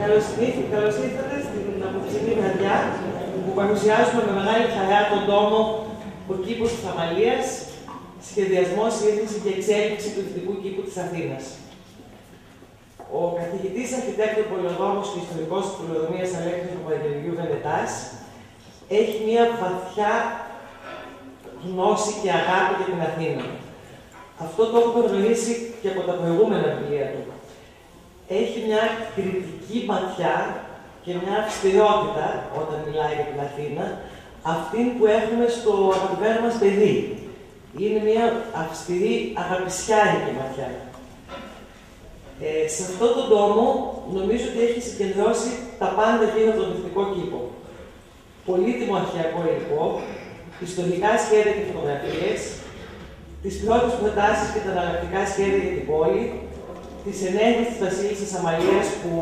Καλώς ήρθατε στην απόψινή βραδιά που παρουσιάζουμε με μεγάλη χαρά τον τόμο «Ο κήπος της Αμαλίας, σχεδιασμός, ίδρυση και εξέλιξη του Εθνικού Κήπου της Αθήνας». Ο καθηγητής αρχιτέκτον πολεοδόμος και ιστορικός της πολεοδομίας Αλέξανδρος Παπαγεωργίου Βενετάς έχει μια βαθιά γνώση και αγάπη για την Αθήνα. Αυτό το έχουμε γνωρίσει και από τα προηγούμενα βιβλία του. Έχει μια κριτική ματιά και μια αυστηρότητα όταν μιλάει για την Αθήνα, αυτήν που έχουμε στο αγαπημένο μας παιδί. Είναι μια αυστηρή αγαπησιάρικη ματιά. Σε αυτόν τον τόμο νομίζω ότι έχει συγκεντρώσει τα πάντα γύρω από τον Εθνικό Κήπο. Πολύτιμο αρχαιακό υλικό, ιστορικά σχέδια και φωτογραφίες, τις πρώτες προτάσεις και τα αναλλακτικά σχέδια για την πόλη, τις ενέργειες της Βασίλισσας Αμαλίας που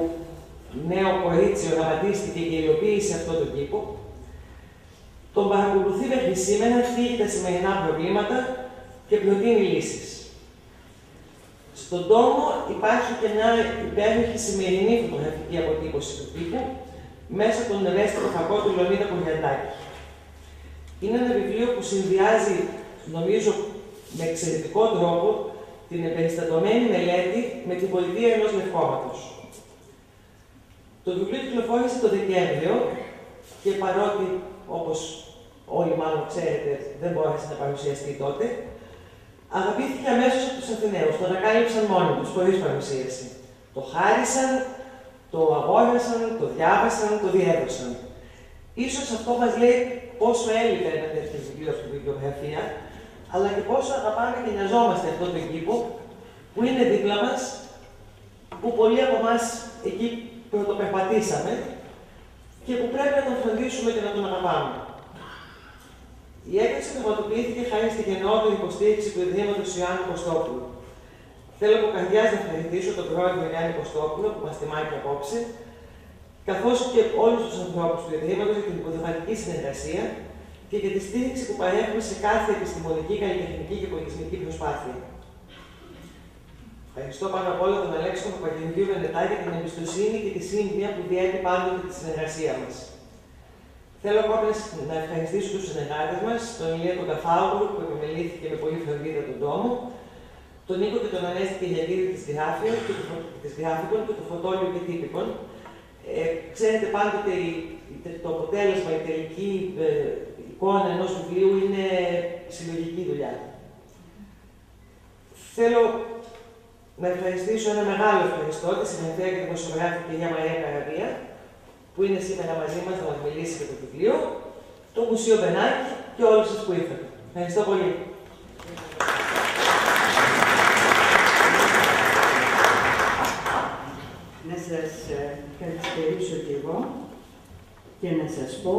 νέο κορίτσι οραματίστηκε και υλοποίησε αυτόν τον κήπο, τον παρακολουθεί μέχρι σήμερα, θίγει τα σημερινά προβλήματα και προτείνει λύσεις. Στον τόμο υπάρχει και μια υπέροχη σημερινή φωτογραφική αποτύπωση του τύπου μέσα από τον ευαίσθητο φακό του Λεωνίδα Κουριαντάκη. Είναι ένα βιβλίο που συνδυάζει, νομίζω, με εξαιρετικό τρόπο την εμπεριστατωμένη μελέτη με την πολιτεία ενός λευκόματος. Το βιβλίο κυκλοφόρησε το Δεκέμβριο και παρότι, όπως όλοι μάλλον ξέρετε, δεν μπόρεσε να παρουσιαστεί τότε, αγαπήθηκε αμέσως από τους Αθηναίους. Το ανακάλυψαν μόνοι τους, χωρίς παρουσίαση. Το χάρισαν, το αγόρασαν, το διάβασαν, το διέδωσαν. Ίσως αυτό μας λέει πόσο έλειπε ένα τέτοιο βιβλίο στην βιβλιογραφία, αλλά και πόσο αγαπάμε και νοιαζόμαστε αυτόν τον κήπο που είναι δίπλα μας, που πολλοί από εμάς εκεί πρωτοπερπατήσαμε και που πρέπει να τον φροντίσουμε και να τον αγαπάμε. Η έκθεση πραγματοποιήθηκε χάρη στη γενναιόδορη υποστήριξη του Ιδρύματος Ιωάννου Κωστόπουλου. Θέλω από καρδιάς να ευχαριστήσω τον πρόεδρο Γιάννη Κωστόπουλο που μας τιμάει και απόψε, καθώς και όλους τους ανθρώπους του Ιδρύματος για την υποδειγματική συνεργασία και για τη στήριξη που παρέχουμε σε κάθε επιστημονική, καλλιτεχνική και πολιτισμική προσπάθεια. Ευχαριστώ πάνω απ' όλα τον Αλέξανδρο Παπαγεωργίου Βενετά για την εμπιστοσύνη και τη σύμπνοια που διέπει πάντοτε τη συνεργασία μας. Θέλω ακόμα να ευχαριστήσω τους συνεργάτες μας, τον Ηλία τον Καφάουργο που επιμελήθηκε με πολύ φροντίδα τον τόμο, τον Νίκο και τον Ανέστη Κυριακίδη της Γράφικων και του Φωτόλιου και Τύπικων. Ξέρετε, πάντοτε το αποτέλεσμα, η τελική εικόνα ενός βιβλίου είναι συλλογική δουλειά. Θέλω να ευχαριστήσω ένα μεγάλο ευχαριστώ τη συγγραφέα και δημοσιογράφη κυρία Μαρία Καραβία, που είναι σήμερα μαζί μας να μας μιλήσει για το βιβλίο, το Μουσείο Μπενάκη και όλους σας που ήρθατε. Ευχαριστώ πολύ. Να σας καλησπερίσω και εγώ και να σας πω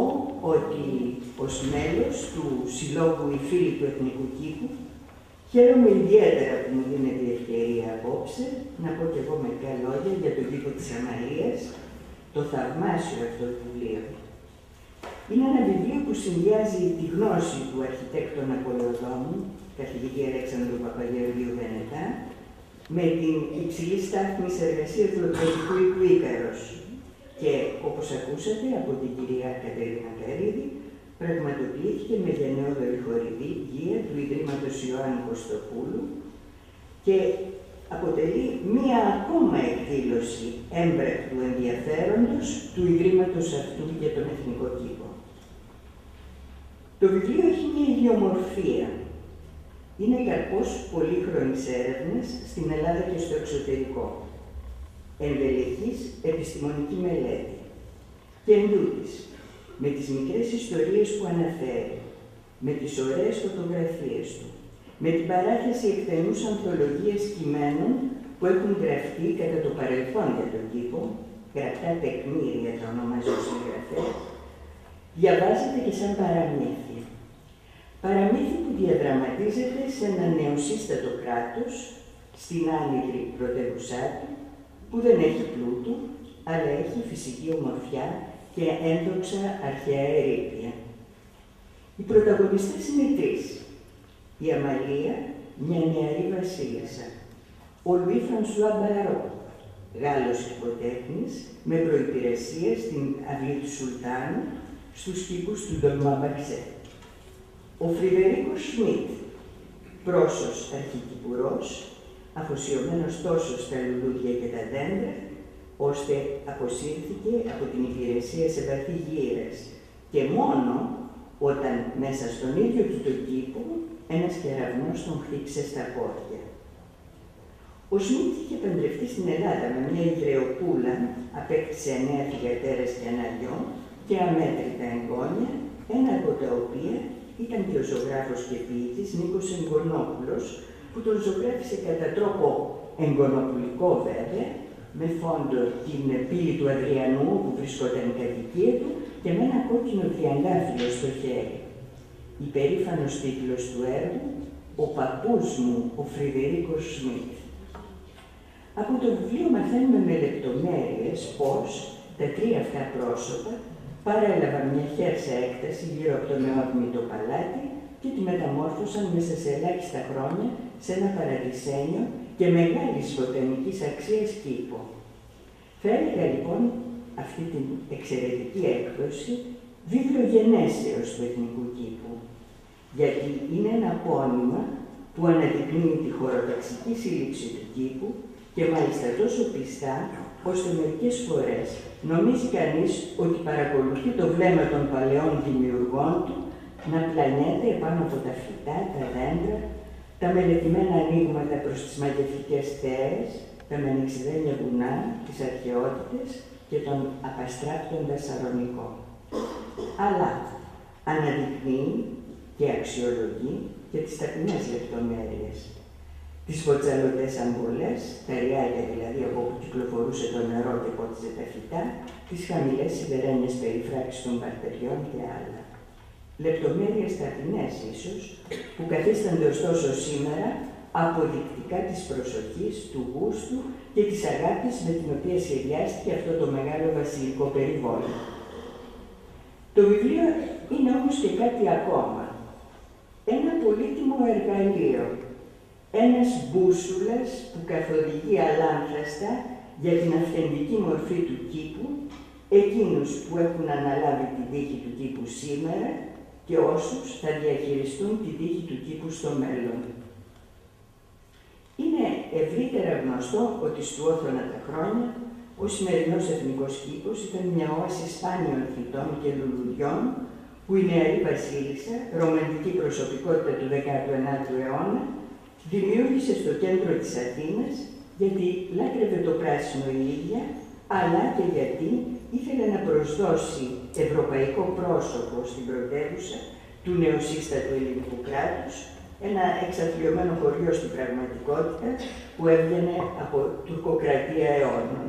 ότι ως μέλος του Συλλόγου «Οι Φίλοι του Εθνικού Κήπου» χαίρομαι ιδιαίτερα που μου δίνεται η ευκαιρία απόψε να πω και εγώ μερικά λόγια για τον κήπο της Αμαλίας, το θαυμάσιο αυτό βιβλίο. Είναι ένα βιβλίο που συνδυάζει τη γνώση του αρχιτέκτονα πολεοδόμου, καθηγητή Αλέξανδρου Παπαγεωργίου Βενετά, με την υψηλή στάθμη εργασία του εκδοτικού οίκου Ίκαρος. Και όπως ακούσατε από την κυρία Κατερίνα Καρίδη, πραγματοποιήθηκε με γενναιόδορη χορηγία του Ιδρύματος Ιωάννου Κωστοπούλου και αποτελεί μία ακόμα εκδήλωση έμπρακτου ενδιαφέροντος του Ιδρύματος αυτού για τον Εθνικό Κήπο. Το βιβλίο έχει μία ιδιομορφία. Είναι καρπός πολύχρονης έρευνας στην Ελλάδα και στο εξωτερικό. Ενδελεχής επιστημονική μελέτη. Και εντούτοις, με τις μικρές ιστορίες που αναφέρει, με τις ωραίες φωτογραφίες του, με την παράθεση εκτενούς ανθολογίας κειμένων που έχουν γραφτεί κατά το παρελθόν για τον κήπο, γραπτά τεκμήρια τα ονομάζω συγγραφέα, διαβάζεται και σαν παραμύθι. Παραμύθι που διαδραματίζεται σε ένα νεοσύστατο κράτος, στην άνυδρη πρωτεύουσά του, που δεν έχει πλούτο, αλλά έχει φυσική ομορφιά και ένδοξα αρχαία ερείπια. Οι πρωταγωνιστές είναι τρεις. Η Αμαλία, μια νεαρή βασίλισσα. Ο Λουί Φρανσουά Μπαρό, Γάλλος υποτέχνης, με προϋπηρεσία στην αυλή του Σουλτάνου, στους κήπους του Ντολμαμπαξέ. Ο Φριδερίκος Σμιτ, πρόσος αρχικυπουρός, αφοσιωμένος τόσο στα λουλούδια και τα δέντρα, ώστε αποσύρθηκε από την υπηρεσία σε βαθύ γύρες και μόνο όταν μέσα στον ίδιο του τον κήπο ένας κεραυνός τον χτύπησε στα πόδια. Ο Σμιτ είχε παντρευτεί στην Ελλάδα με μια Ιδρεοπούλα, απέκτησε 9 θυγατέρες και ένα γιο και αμέτρητα εγγόνια, ένα από τα οποία ήταν και ο ζωγράφος και ποιητής Νίκος Εγγονόπουλος, που τον ζωγράφησε κατά τρόπο εγγονοπουλικό βέβαια, με φόντο την πύλη του Αδριανού που βρισκόταν η κατοικία του και με ένα κόκκινο τριαντάφυλλο στο χέρι. Υπερήφανος τίτλος του έργου «Ο παππούς μου, ο Φριδερίκος Σμιτ». Από το βιβλίο μαθαίνουμε με λεπτομέρειες πως τα τρία αυτά πρόσωπα παρέλαβαν μια χέρσα έκταση γύρω από το νεόδμητο παλάτι και τη μεταμόρφωσαν μέσα σε ελάχιστα χρόνια σε ένα παραδεισένιο και μεγάλης βοτανικής αξίας κήπο. Θα έλεγα λοιπόν αυτή την εξαιρετική έκδοση βίβλο γενέσεως του Εθνικού Κήπου, γιατί είναι ένα πόνημα που αναδεικνύει τη χωροταξική σύλληψη του κήπου και μάλιστα τόσο πιστά, ώστε μερικές φορές νομίζει κανείς ότι παρακολουθεί το βλέμμα των παλαιών δημιουργών του να πλανιέται επάνω από τα φυτά, τα δέντρα, τα μελετημένα ανοίγματα προς τις μαγευτικές θέες, τα μενεξιδένια βουνά, τις αρχαιότητες και τον απαστράπτοντα σαρονικό. Αλλά αναδεικνύει και αξιολογεί και τις ταπεινές λεπτομέρειες. Τις βοτσαλωτές αμπολές, τα ριάκια δηλαδή από όπου κυκλοφορούσε το νερό και πότιζε τα φυτά, τις χαμηλές σιδερένιες περιφράξεις των μπακτεριών και άλλα. Λεπτομέρειες ταπεινές ίσως, που καθίστανται ωστόσο σήμερα αποδεικτικά της προσοχής, του γούστου και της αγάπης με την οποία σχεδιάστηκε αυτό το μεγάλο βασιλικό περιβόλι. Το βιβλίο είναι όμως και κάτι ακόμα. Ένα πολύτιμο εργαλείο. Ένας μπούσουλας που καθοδηγεί αλάνθαστα για την αυθεντική μορφή του κήπου, εκείνους που έχουν αναλάβει την τύχη του κήπου σήμερα και όσους θα διαχειριστούν την τύχη του κήπου στο μέλλον. Είναι ευρύτερα γνωστό ότι στουόθωνα τα χρόνια ο σημερινός Εθνικός Κήπος ήταν μια όαση σπάνιων φυτών και λουλουδιών που η νεαρή βασίλισσα, ρομαντική προσωπικότητα του 19ου αιώνα, δημιούργησε στο κέντρο της Αθήνας γιατί λάτρευε το πράσινο η ίδια, αλλά και γιατί ήθελε να προσδώσει ευρωπαϊκό πρόσωπο στην πρωτεύουσα του νεοσύστατου ελληνικού κράτους, ένα εξαθλιωμένο χωριό στην πραγματικότητα που έβγαινε από τουρκοκρατία αιώνων.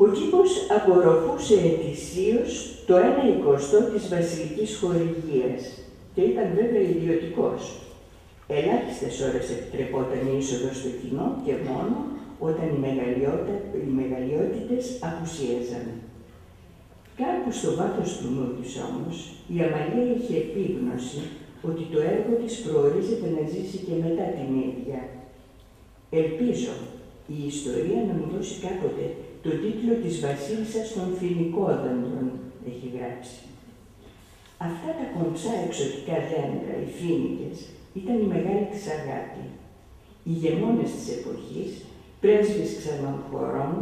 Ο κήπος απορροφούσε ετησίως το 1/20 της βασιλικής χορηγίας και ήταν βέβαια ιδιωτικός. Ελάχιστες ώρες επιτρεπόταν η είσοδος στο κοινό και μόνο όταν οι μεγαλειότητες απουσίαζαν. Κάπου στο βάθος του νου της όμως, η Αμαλία είχε επίγνωση ότι το έργο της προορίζεται να ζήσει και μετά την ίδια. Ελπίζω η ιστορία να μου δώσει κάποτε τον τίτλο της βασίλισσας των φοινικόδεντρων, έχει γράψει. Αυτά τα κομψά εξωτικά δέντρα, οι φοίνικες, ήταν η μεγάλη της αγάπη. Οι ηγεμόνες της εποχής, πρέσβεις ξένων χωρών,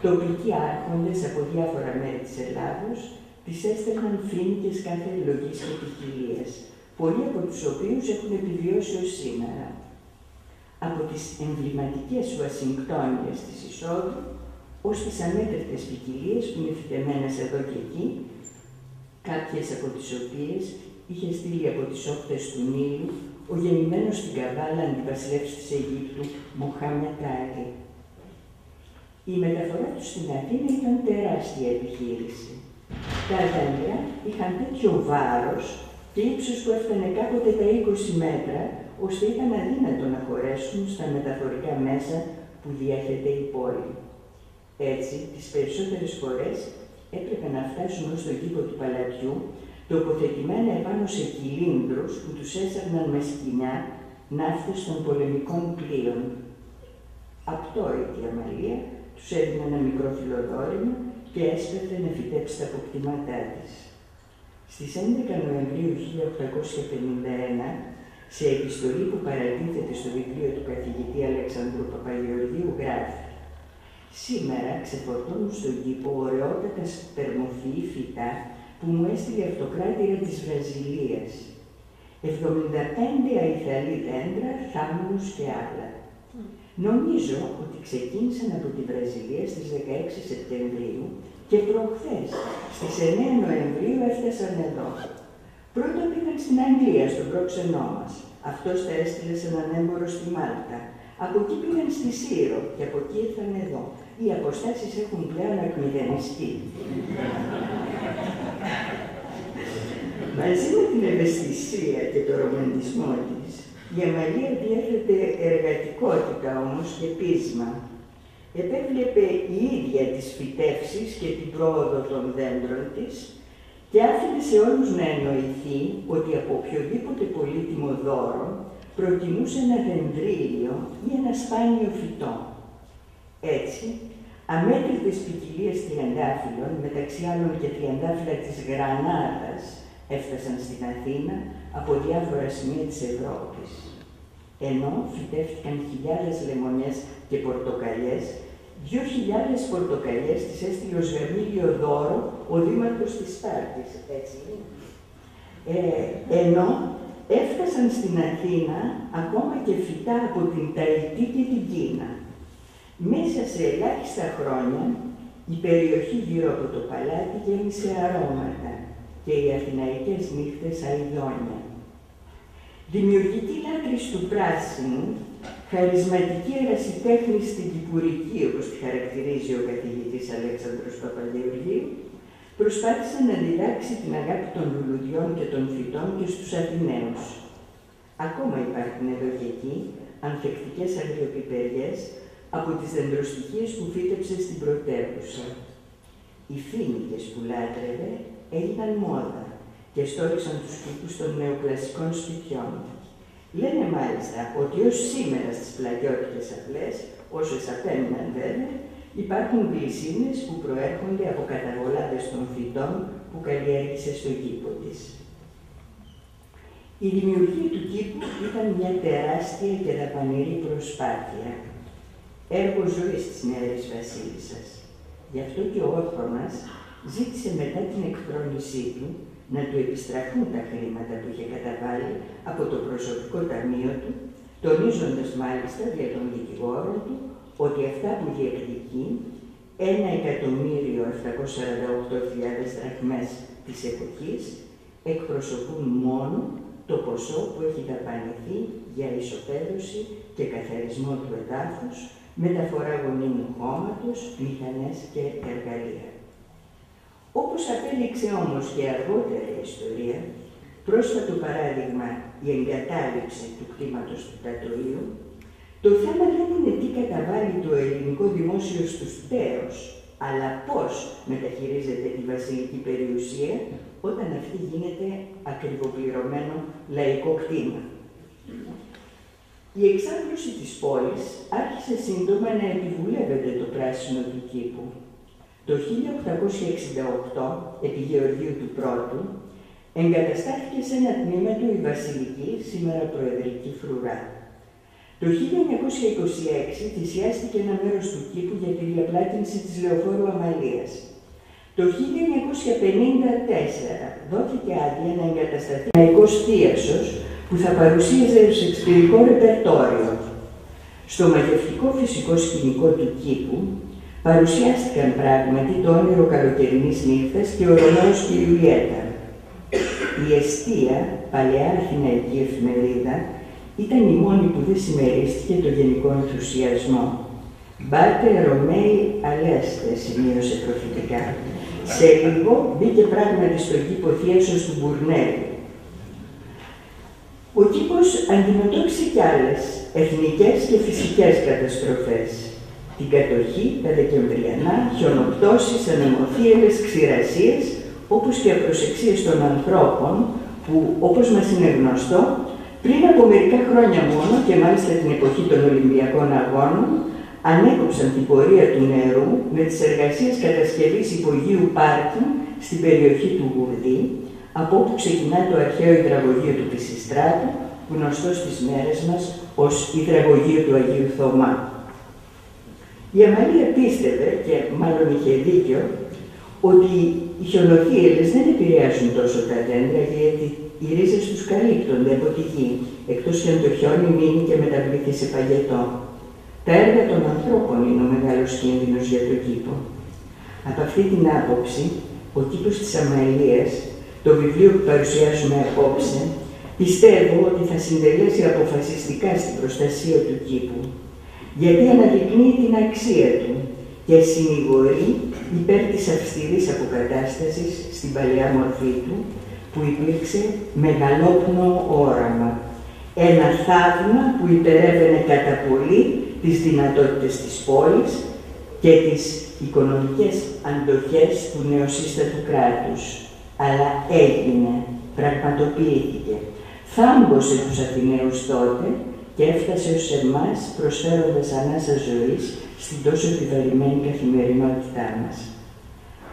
τοπικοί άρχοντες από διάφορα μέρη της Ελλάδος, τις έστελναν φοίνικες κάθε λογής και ποικιλίας, πολλοί από τους οποίους έχουν επιβιώσει ως σήμερα. Από τις εμβληματικές Ουασιγκτόνιες της εισόδου, ως τις αμέτρητες ποικιλίες που είναι φυτεμένες εδώ και εκεί, κάποιες από τις οποίες είχε στείλει από τις όχθες του Νείλου ο γεννημένος στην Καβάλα αντιβασιλεύς της Αιγύπτου, Μοχάμετ Άλι. Η μεταφορά του στην Αθήνα ήταν τεράστια επιχείρηση. Τα δέντρα είχαν τέτοιο βάρος και ύψος που έφτανε κάποτε τα 20 μέτρα, ώστε ήταν αδύνατο να χωρέσουν στα μεταφορικά μέσα που διάχεται η πόλη. Έτσι, τις περισσότερες φορές έπρεπε να φτάσουν ως τον κήπο του παλατιού, τοποθετημένα επάνω σε κυλίνδρους που τους έσαρναν με σκοινιά ναύτες των πολεμικών πλοίων. Απτόητη Αμαλία τους έδινε ένα μικρό φιλοδόρημα και έσπευε να φυτέψει τα αποκτήματά της. Στις 11 Νοεμβρίου 1851, σε επιστολή που παρατίθεται στο βιβλίο του καθηγητή Αλεξανδρού Παπαγεωργίου, γράφει: «Σήμερα ξεφορτώνουν στον κήπο ωραιότατα σπερμοφυή φυτά που μου έστειλε η αυτοκράτηρα της Βραζιλίας. 75 αϊθαλή δέντρα, θάμνους και άλλα. Νομίζω ότι ξεκίνησαν από τη Βραζιλία στις 16 Σεπτεμβρίου και προχθές, στις 9 Νοεμβρίου έφτασαν εδώ. Πρώτα πήγαν στην Αγγλία, στον πρόξενό μας. Αυτός τα έστειλε σε έναν έμπορο στη Μάλτα. Από εκεί πήγαν στη Σύρο και από εκεί ήρθαν εδώ. Οι αποστάσεις έχουν πλέον ακμηδενιστεί». Μαζί με την ευαισθησία και το ρομαντισμό της, η Αμαλία διέθετε εργατικότητα όμως και πείσμα. Επέβλεπε η ίδια τις φυτεύσεις και την πρόοδο των δέντρων της και άφηνε σε όλους να εννοηθεί ότι από οποιοδήποτε πολύτιμο δώρο προτιμούσε ένα δεντρίλιο ή ένα σπάνιο φυτό. Έτσι, αμέτρητες ποικιλίες τριαντάφυλλων, μεταξύ άλλων και τριαντάφυλλα της Γρανάδας, έφτασαν στην Αθήνα από διάφορα σημεία της Ευρώπης. Ενώ φυτεύτηκαν χιλιάδες λεμονιές και πορτοκαλιές, 2.000 πορτοκαλιές τις έστειλε ως γαμήλιο δώρο ο δήμαρχος της Σπάρτης, έτσι. Ενώ έφτασαν στην Αθήνα ακόμα και φυτά από την Ταϊτή και την Κίνα. Μέσα σε ελάχιστα χρόνια η περιοχή γύρω από το παλάτι γέμισε αρώματα και οι αθηναϊκές νύχτες αηδόνια. Δημιουργική λάτρηση του πράσινου, χαρισματική ερασιτέχνη στην κυπουρική, όπως τη χαρακτηρίζει ο καθηγητής Αλέξανδρος Παπαγεωργίου, προσπάθησε να διδάξει την αγάπη των λουλουδιών και των φυτών και στους Αθηναίους. Ακόμα υπάρχουν εδώ και εκεί ανθεκτικές αγριοπιπεριές από τις δεντροστοιχίες που φύτεψε στην πρωτεύουσα. Οι φοίνικες που λάτρευε έγιναν μόδα και στόριξαν τους κήπους των νεοκλασικών σπιτιών. Λένε μάλιστα ότι ως σήμερα στις πλατιώτικες αυλές, όσες απέμειναν βέβαια, υπάρχουν γλυσσίνες που προέρχονται από καταβολάδες των φυτών που καλλιέργησε στον κήπο της. Η δημιουργία του κήπου ήταν μια τεράστια και δαπανηρή προσπάθεια, έργο ζωής της νεαρής βασίλισσας. Γι' αυτό και ο Όθωμας ζήτησε μετά την εκφρόνησή του να του επιστραφούν τα χρήματα που είχε καταβάλει από το προσωπικό ταμείο του, τονίζοντας μάλιστα για τον δικηγόρο του ότι αυτά που διεκδικεί, 1.748.000 δραχμές της εποχής, εκπροσωπούν μόνο το ποσό που έχει δαπανηθεί για ισοπαίδωση και καθαρισμό του εδάφους, μεταφορά γονίμου χώματος, μηχανές και εργαλεία. Όπως απέδειξε όμως και αργότερα η ιστορία, πρόσφατο παράδειγμα η εγκατάλειψη του κτήματος του Τατοίου, το θέμα δεν είναι τι καταβάλει το ελληνικό δημόσιο στους τέος, αλλά πώς μεταχειρίζεται τη βασιλική περιουσία όταν αυτή γίνεται ακριβοπληρωμένο λαϊκό κτήμα. Η εξάπλωση της πόλης άρχισε σύντομα να επιβουλεύεται το πράσινο του κήπου. Το 1868, επί Γεωργίου του Πρώτου, εγκαταστάθηκε σε ένα τμήμα του η βασιλική, σήμερα προεδρική φρουρά. Το 1926 θυσιάστηκε ένα μέρος του κήπου για τη διαπλάτηση της λεωφόρου Αμαλίας. Το 1954 δόθηκε άδεια να εγκατασταθεί ένα λαϊκός θίασος που θα παρουσίαζε σεξπυρικό ρεπερτόριο. Στο μαγευτικό φυσικό σκηνικό του κήπου παρουσιάστηκαν πράγματι το όνειρο καλοκαιρινής νύχτας και ο Ρωμαίος και η Ιουλιέτα. Η Εστία, παλαιά αθηναϊκή εφημερίδα, ήταν η μόνη που δεν συμμερίστηκε το γενικό ενθουσιασμό. «Μπάτε Ρωμαίοι αλέστε», σημείωσε προφητικά. Σε λίγο μπήκε πράγματι στον κήπο θίασος του Μπουρνέλη. Ο κήπος αντιμετώπισε κι άλλες εθνικές και φυσικές καταστροφές. Την κατοχή, τα δεκεμβριανά, χιονοπτώσεις, ανεμοθύελες, ξηρασίες, όπως και απροσεξίες των ανθρώπων που, όπως μας είναι γνωστό, πριν από μερικά χρόνια μόνο και μάλιστα την εποχή των Ολυμπιακών Αγώνων, ανέκοψαν την πορεία του νερού με τις εργασίες κατασκευής υπογείου πάρκινγκ στην περιοχή του Γουρδί, από όπου ξεκινά το αρχαίο υδραγωγείο του Πισιστράτου, γνωστό στις μέρες μας ως υδραγωγείο του Αγίου Θωμά. Η Αμαλία πίστευε, και μάλλον είχε δίκιο, ότι οι χιονοθύελλες δεν επηρεάζουν τόσο τα δέντρα, γιατί οι ρίζες τους καλύπτονται από τη γη, εκτός και αν το χιόνι μείνει και μεταβληθεί σε παγετό. Τα έργα των ανθρώπων είναι ο μεγάλος κίνδυνος για τον κήπο. Από αυτή την άποψη, ο κήπος της Αμαλίας, το βιβλίο που παρουσιάζουμε απόψε, πιστεύω ότι θα συντελέσει αποφασιστικά στην προστασία του κήπου, γιατί αναδεικνύει την αξία του και συνηγορεί υπέρ της αυστηρής αποκατάστασης στην παλαιά μορφή του, που υπήρξε μεγαλόπνοο όραμα. Ένα θαύμα που υπερεύαινε κατά πολύ τις δυνατότητες της πόλης και τις οικονομικές αντοχές του νεοσύστατου κράτους. Αλλά έγινε, πραγματοποιήθηκε. Θάμπωσε τους Αθηναίους τότε και έφτασε ως εμάς, προσφέροντας ανάσα ζωής στην τόσο επιβαρημένη καθημερινότητά μας.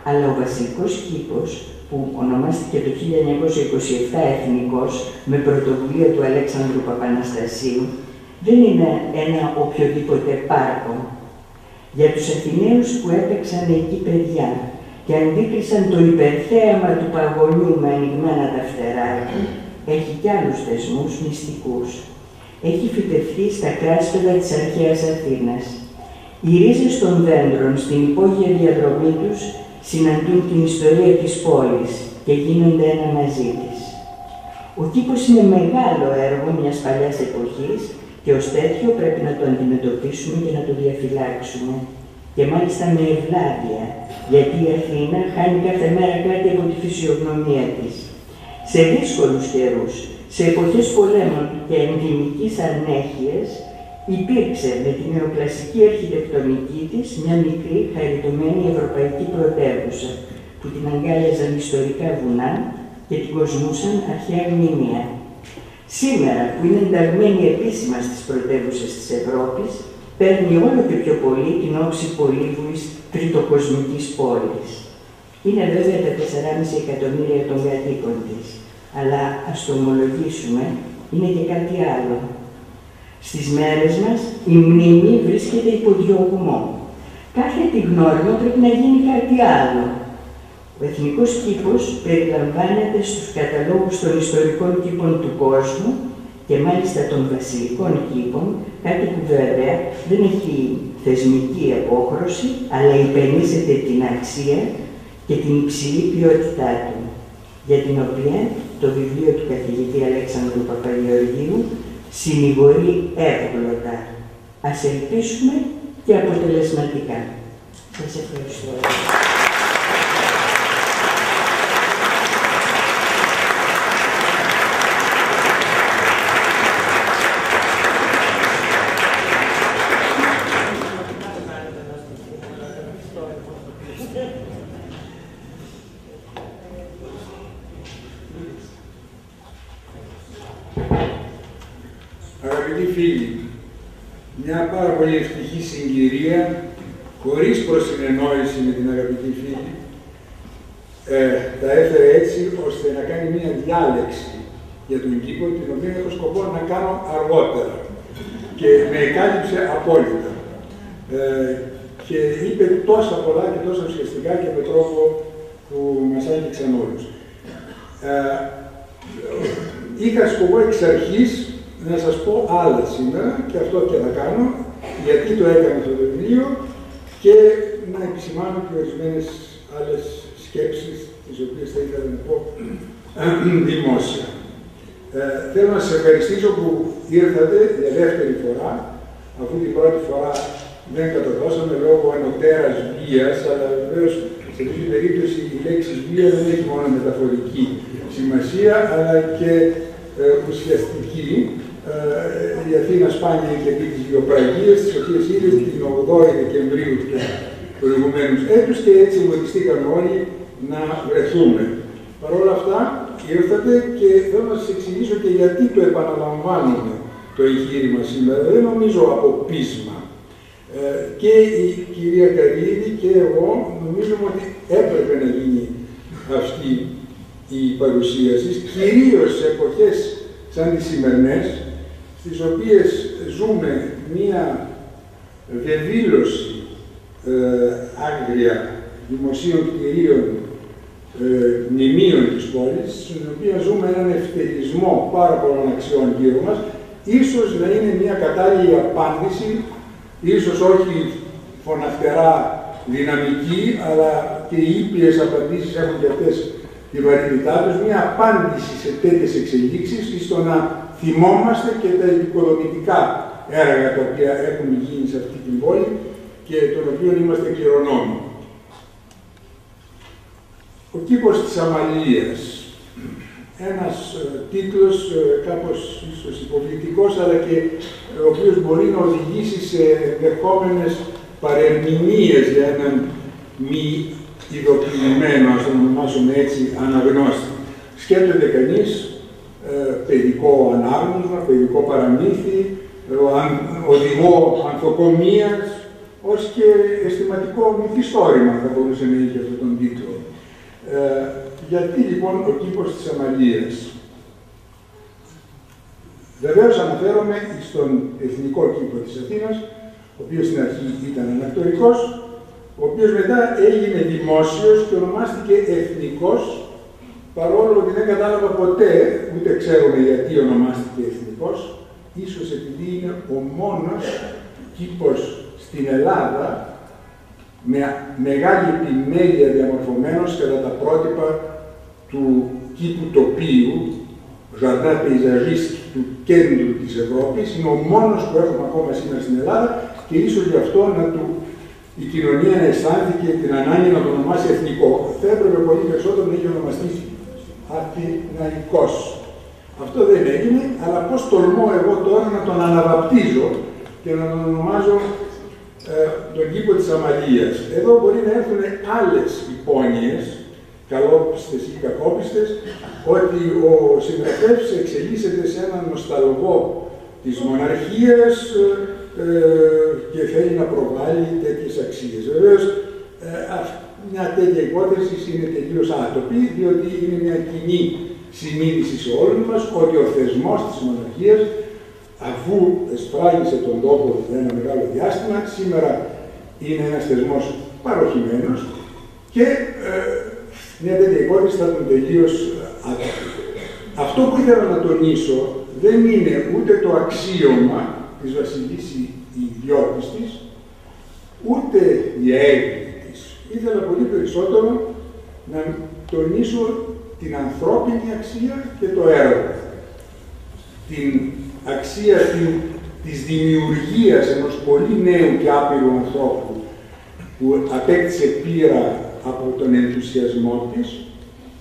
Αλλά ο βασιλικός κήπος, που ονομάστηκε το 1927 εθνικός με πρωτοβουλία του Αλέξανδρου Παπαναστασίου, δεν είναι ένα οποιοδήποτε πάρκο. Για τους Αθηναίους που έπαιξαν εκεί παιδιά και αντίκρισαν το υπερθέαμα του παγωνιού με ανοιγμένα τα φτερά του, έχει κι άλλους θεσμούς μυστικούς. Έχει φυτευτεί στα κράσπεδα της αρχαίας Αθήνας. Οι ρίζες των δέντρων στην υπόγεια διαδρομή τους συναντούν την ιστορία της πόλης και γίνονται ένα μαζί της. Ο κήπος είναι μεγάλο έργο μιας παλιάς εποχής και ως τέτοιο πρέπει να το αντιμετωπίσουμε και να το διαφυλάξουμε. Και μάλιστα με ευλάβεια, γιατί η Αθήνα χάνει κάθε μέρα κάτι από τη φυσιογνωμία της. Σε δύσκολους καιρούς, σε εποχές πολέμων και ενδυμικής ανέχειας, υπήρξε με την νεοκλασική αρχιτεκτονική της μια μικρή χαριτωμένη ευρωπαϊκή πρωτεύουσα, που την αγκάλιαζαν ιστορικά βουνά και την κοσμούσαν αρχαία μνημεία. Σήμερα, που είναι ενταγμένη επίσημα στις πρωτεύουσες της Ευρώπης, παίρνει όλο και πιο πολύ την όψη πολύβουης τριτοκοσμικής πόλης. Είναι βέβαια τα 4,5 εκατομμύρια των κατοίκων της, αλλά ας το ομολογήσουμε, είναι και κάτι άλλο. Στις μέρες μας, η μνήμη βρίσκεται υπό διωγμό. Κάθε τι γνώριμο πρέπει να γίνει κάτι άλλο. Ο Εθνικός Κήπος περιλαμβάνεται στους καταλόγους των ιστορικών κήπων του κόσμου και μάλιστα των βασιλικών κήπων, κάτι που βέβαια δεν έχει θεσμική απόχρωση, αλλά υπενήσεται την αξία και την υψηλή ποιότητά του, για την οποία το βιβλίο του καθηγητή Αλέξανδρου Παπαγεωργίου συνηγορεί εύγλωτα. Ας ελπίσουμε και αποτελεσματικά. Σας ευχαριστώ. Αγαπητοί φίλοι, μια πάρα πολύ ευτυχή συγκυρία, χωρίς προσυνεννόηση με την αγαπητή φίλη, τα έφερε έτσι ώστε να κάνει μια διάλεξη για τον κήπο, την οποία έχω σκοπό να κάνω αργότερα. Και με εκάλυψε απόλυτα. Και είπε τόσα πολλά και τόσα ουσιαστικά και με τρόπο που μας άγγιξαν όλους. Είχα σκοπό εξ αρχής να σας πω άλλα σήμερα, και αυτό και θα κάνω, γιατί το έκανα αυτό το βιβλίο, και να επισημάνω και ορισμένες άλλες σκέψεις, τις οποίες θα ήθελα να πω δημόσια. Θέλω να σας ευχαριστήσω που ήρθατε για δεύτερη φορά, αφού την πρώτη φορά δεν κατορθώσαμε λόγω ανωτέρας βίας, αλλά βεβαίως σε αυτή την περίπτωση η λέξη βία δεν έχει μόνο μεταφορική σημασία, αλλά και ουσιαστική. Η Αθήνα σπάνια έχει πει τις βιοπραγίες, τις οποίες είδε την 8η Δεκεμβρίου του προηγουμένου έτους, και έτσι βοηθηθήκαμε όλοι να βρεθούμε. Παρ' όλα αυτά, ήρθατε και θέλω να σας εξηγήσω και γιατί το επαναλαμβάνουμε το εγχείρημα σήμερα. Δεν νομίζω από πείσμα. Και η κυρία Καρύδη και εγώ νομίζουμε ότι έπρεπε να γίνει αυτή η παρουσίαση, κυρίως σε εποχές σαν τις σημερινές, στις οποίες ζούμε μία βεβήλωση άγρια δημοσίων κτηρίων, μνημείων της πόλης, στην οποία ζούμε έναν ευτελισμό πάρα πολλών αξιών γύρω μας, ίσως να είναι μια κατάλληλη απάντηση, ίσως όχι φωναχτερά δυναμική, αλλά και οι ήπιες απαντήσεις έχουν και αυτές τη βαρύτητά τους, μια απάντηση σε τέτοιες εξελίξεις, στο να θυμόμαστε και τα οικοδομητικά έργα τα οποία έχουν γίνει σε αυτή την πόλη και των οποίων είμαστε κληρονόμοι. Ο κήπος της Αμαλίας. Ένας τίτλος κάπως ίσως υποβλητικός, αλλά και ο οποίος μπορεί να οδηγήσει σε ενδεχόμενες παρερμηνίες για έναν μη ειδοποιημένο, ας το ονομάσουμε έτσι, αναγνώστη. Σκέφτεται κανείς παιδικό ανάγνωσμα, παιδικό παραμύθι, οδηγό ανθοκομείας, ως και αισθηματικό μυθιστόρημα θα μπορούσε να είχε αυτόν τον τίτλο. Γιατί λοιπόν ο κήπος της Αμαλίας? Βεβαίως αναφέρομαι στον Εθνικό Κήπο της Αθήνας, ο οποίος στην αρχή ήταν ανακτορικός, ο οποίος μετά έγινε δημόσιος και ονομάστηκε Εθνικός, παρόλο ότι δεν κατάλαβα ποτέ, ούτε ξέρουμε γιατί ονομάστηκε Εθνικός, ίσως επειδή είναι ο μόνος κήπος στην Ελλάδα με μεγάλη επιμέλεια διαμορφωμένος κατά τα πρότυπα του κήπου τοπίου, Jardin Paysagiste του κέντρου της Ευρώπης. Είναι ο μόνος που έχουμε ακόμα σήμερα στην Ελλάδα και ίσως γι' αυτό η κοινωνία να αισθάνθηκε την ανάγκη να το ονομάσει εθνικό. Θα έπρεπε πολύ περισσότερο να είχε ονομαστεί Αθηναϊκός. Αυτό δεν έγινε, αλλά πώς τολμώ εγώ τώρα να τον αναβαπτίζω και να τον ονομάζω τον κήπο της Αμαλίας. Εδώ μπορεί να έρθουν άλλες υπόνοιες, καλόπιστες ή κακόπιστες, ότι ο συγγραφέας εξελίσσεται σε έναν νοσταλγό της μοναρχίας και θέλει να προβάλλει τέτοιες αξίες. Βεβαίως, μια τέτοια υπόθεση είναι τελείως άτοπη, διότι είναι μια κοινή συνείδηση σε όλους μας ότι ο θεσμός της μοναρχίας, αφού εσφράγισε τον τόπο ένα μεγάλο διάστημα, σήμερα είναι ένας θεσμός παροχημένος και μια τέτοια υπόθεση θα ήταν τελείως άτομη. Αυτό που ήθελα να τονίσω δεν είναι ούτε το αξίωμα της βασιλής ιδιώτης της, ούτε η έγκυη της. Ήθελα πολύ περισσότερο να τονίσω την ανθρώπινη αξία και το έργο. Την αξία της δημιουργίας ενός πολύ νέου και άπειρου ανθρώπου που απέκτησε πείρα από τον ενθουσιασμό της